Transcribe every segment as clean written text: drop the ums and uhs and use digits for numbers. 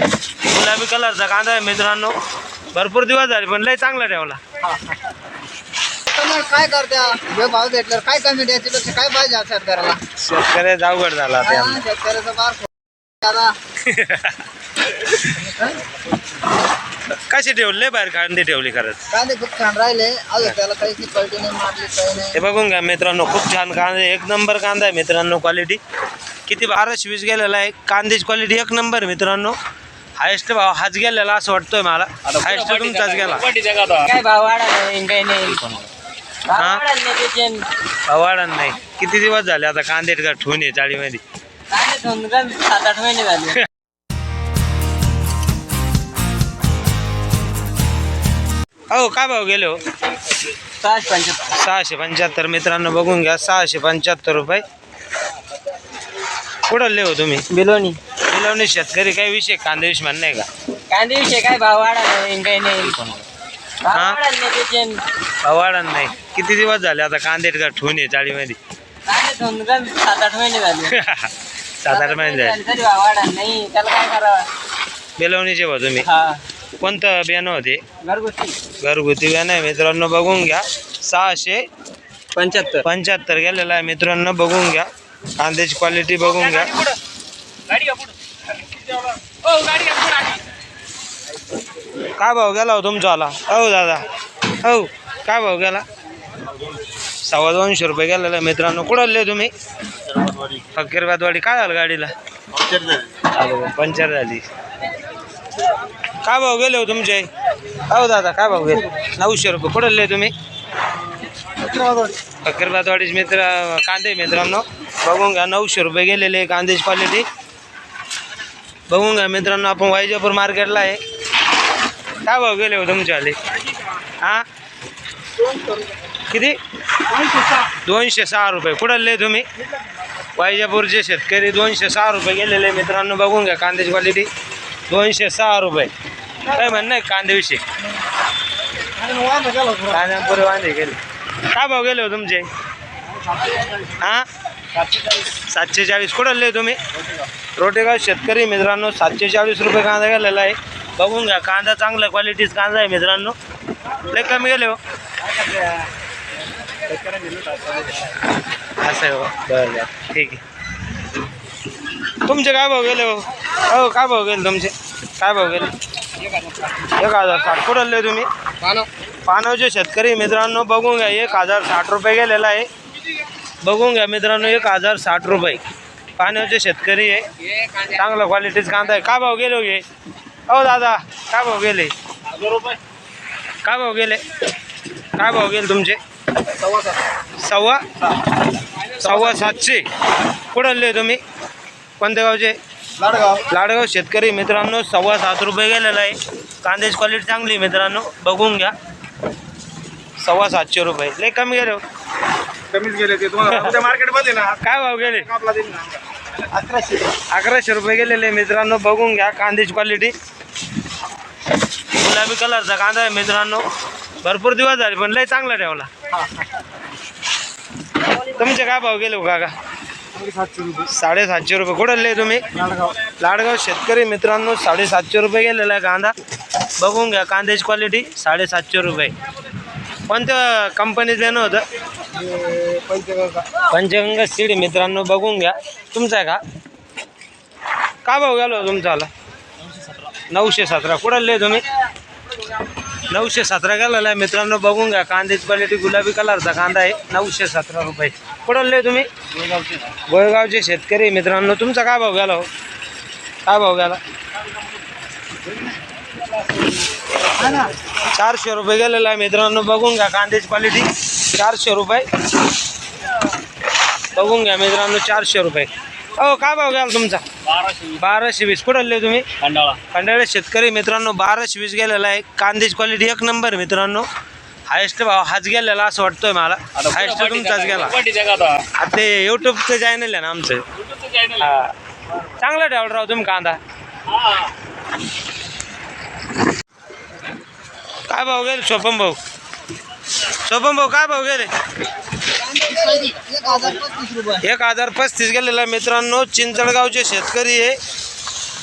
गुलाबी कलरचा कांदा आहे मित्रांनो, भरपूर दिवस झाले पण लय चांगला ठेवला. काय करत्या भाव भेटल्यावर काय कमी द्यायची पेक्षा काय पाहिजे शेतकऱ्याला. शेतकऱ्याचा अवघड झाला आता यंदा. शेतकऱ्याचा बार दादा कशी ठेवले बाहेर कांदे ठेवली खरंच. कांदे खूप छान राहिले अजून त्याला काही क्वालिटी नाही मारली काही नाही. हे बघून घ्या मित्रांनो, खूप छान कांदे, एक नंबर कांदा आहे मित्रांनो. क्वालिटी किती 1220 गेलेला आहे. कांद्याची क्वालिटी एक नंबर मित्रांनो. हायेस्ट भाव हाच गेलेला असं वाटतोय मला. हायेस्ट तुमचाच गेला. काय भाव वाढा नाही काही नाही. हा भाव वाढा नाही. किती दिवस झाले आता कांदे ठेवून आहे चाळीमध्ये. 7-8 महिने झाले. हो काय भाव गेले हो? 675. 675 मित्रांनो बघून घ्या. 675 रुपये. कुठं लिहो तुम्ही? बिलोनी. बिलवणी शेतकरी काही विषय कांदे विषय म्हणणं आहे का? कांदे विषय काय भाव वाढा नाही काही नाही. हा भाव वाढा नाही. किती दिवस झाले आता कांदे ठेवून आहे चाळीमध्ये. 7-8 महिने झाले. 7-8 महिने झाले. तरी भाव वाढा नाही त्याला काय करावं. बिलवणीचे भाऊ तुम्ही हा कोणतं बियाणं होते? घरगुती. घरगुती बियाणं आहे मित्रांनो बघून घ्या. 675 गेलेला आहे मित्रांनो बघून घ्या. कांद्याची क्वालिटी बघून घ्या. काय भाव गेला हो तुमचा आला? हो दादा हो काय भाव गेला? 250 रुपये गेलेला आहे मित्रांनो. कुठं आले तुम्ही? फकीरबादवाडी. काय झालं गाडीला? पंक्चर झाली. काय भाव गेले हो तुमचे? हो दादा काय भाव गेले? 900 रुपये. कुठं आले तुम्ही? फकीरबादवाडीचे मित्र कांदे मित्रांनो बघून घ्या. 900 रुपये गेलेले कांद्याची क्वालिटी बघून घ्या मित्रांनो. आपण वायजापूर मार्केटला आहे. काय भाव गेले हो तुमचे आले? हां किती? 206 रुपये. कुठं आले तुम्ही? वायजापूरचे शेतकरी. 206 रुपये गेलेले मित्रांनो बघून घ्या. कांद्याची क्वालिटी 206 रुपये. काय म्हणणं आहे कांद्याविषयी? कांद्यापुरे वांदे गेले. काय भाव गेले हो तुमचे? हां 740. कुठं आले तुम्ही? रोटेगाव शेतकरी मित्रांनो. 740 रुपये कांदा गेलेला आहे बघून घ्या. कांदा चांगला क्वालिटीचा कांदा आहे मित्रांनो. लय कमी गेले हो. असं आहे हो. बरं बरं ठीक आहे. तुमचे काय भाव गेले हो? हो काय भाव गेले तुमचे? काय भाव गेले? 1060. कुठं आले तुम्ही? पानवचे शेतकरी मित्रांनो बघून घ्या. 1060 रुपये गेलेला आहे बघून घ्या मित्रांनो. 1060 रुपये. पानवचे शेतकरी आहे. चांगला क्वालिटीचा कांदा आहे. काय भाव गेले हो हे? हो दादा काय भाव गेले? काय भाव गेले? काय भाव गेले तुमचे? 750. कुठं आले तुम्ही? कोणत्या गावचे? लाडगाव शेतकरी मित्रांनो. 7.25 रुपये गेलेला आहे. कांद्याची क्वालिटी चांगली मित्रांनो बघून घ्या. 750 रुपये. लय कमी गेले हो. कमीच गेले ते तुम्हाला मार्केटमध्ये ना. काय भाव गेले? 1100 रुपये गेलेले मित्रांनो बघून घ्या. कांद्याची क्वालिटी गुलाबी कलरचा कांदा आहे मित्रांनो. भरपूर दिवस झाले पण लय चांगला ठेवला. तुमचे काय भाव गेले हो काका? 750 रुपये. कुठं आले तुम्ही? लाडगाव शेतकरी मित्रांनो. 750 रुपये गेलेला आहे कांदा बघून घ्या. कांद्याची क्वालिटी 750 रुपये. कोणत्या कंपनीचं देणं होतं? पंचगंगा सीड मित्रांनो बघून घ्या. तुमचा आहे का? काय भाव गेलो तुमचा आला? 917. कुठं आले तुम्ही? 917 गेलेला आहे मित्रांनो बघून घ्या. कांद्याची क्वालिटी गुलाबी कलरचा कांदा आहे. 917 रुपये. कुठं आले तुम्ही? गोळगावचे शेतकरी मित्रांनो. तुमचा काय भाव गेला हो? काय भाव गेला? 400 रुपये गेलेला आहे मित्रांनो बघून घ्या. कांद्याची क्वालिटी 400 रुपये बघून घ्या मित्रांनो. 400 रुपये. हो काय भाव घ्याल तुमचा? 1220. कुठं आले तुम्ही? खंडाळा शेतकरी मित्रांनो. 1220 गेलेला आहे. कांद्याची क्वालिटी एक नंबर मित्रांनो. हायेस्ट भाव हाच गेलेला असं वाटतोय मला. हायेस्ट तुमचाच गेला. आता ते यूट्यूबचं चॅनल आहे ना आमचं. हा चांगला ठेवला राव तुम्ही कांदा. काय भाव गेले शोभम भाऊ? शोभम भाऊ काय भाव गेले? 1035 गेलेला मित्रांनो. चिंचडगावचे शेतकरी आहे.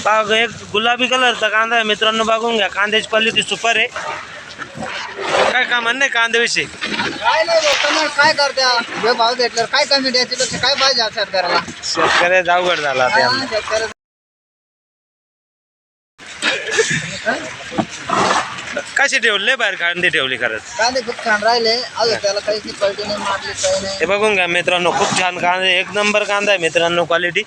बाग एक गुलाबी कलरचा कांदा आहे मित्रांनो, बघून घ्या. कांद्याची क्वालिटी सुपर आहे. काय म्हणणं आहे कांद्याविषयी? काय नाही भाऊ, कमी काय करत्या हे भाव भेटल्यावर काय कमी द्यायची पेक्षा काय पाहिजे आज शेतकऱ्याला? शेतकऱ्याचा अवघड झाला आता हा, यंदा. शेतकऱ्याला कशी ठेवले बाहेर कांदे ठेवली खरंच? कांदे खूप छान राहिले. अजून त्याला काही क्वालिटी नाही मारली, काही नाही. हे बघून घ्या मित्रांनो, खूप छान कांदे, एक नंबर कांदा आहे मित्रांनो. क्वालिटी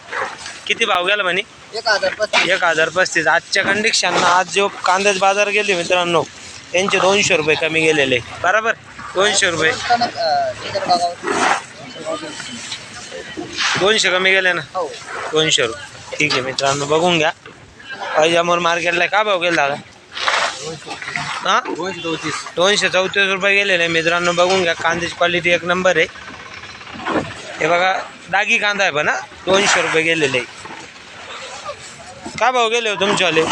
किती भाव गेला म्हणे? 1035. 1035. आजच्या कंडिशनला आज जो कांद्याचे बाजार गेले मित्रांनो, त्यांचे 200 रुपये कमी गेलेले. बरोबर 200 रुपये, 200 कमी गेले ना, हो 200 रुपये. ठीक आहे मित्रांनो, बघून घ्या. पैजामोर मार्केटला काय भाव गेला दादा? हां 234 रुपये गेलेले मित्रांनो. बघून घ्या, कांद्याची क्वालिटी एक नंबर आहे. हे बघा दागी कांदा आहे पण 200 रुपये गेलेले. काय भाव गेले हो तुमच्यावाले?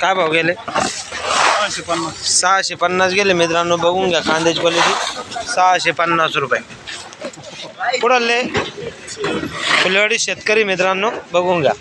काय भाव गेले? 650 गेले मित्रांनो. बघून घ्या कांद्याची क्वालिटी 650 रुपये. कुठले? फुलेवाडी शेतकरी मित्रांनो, बघून घ्या.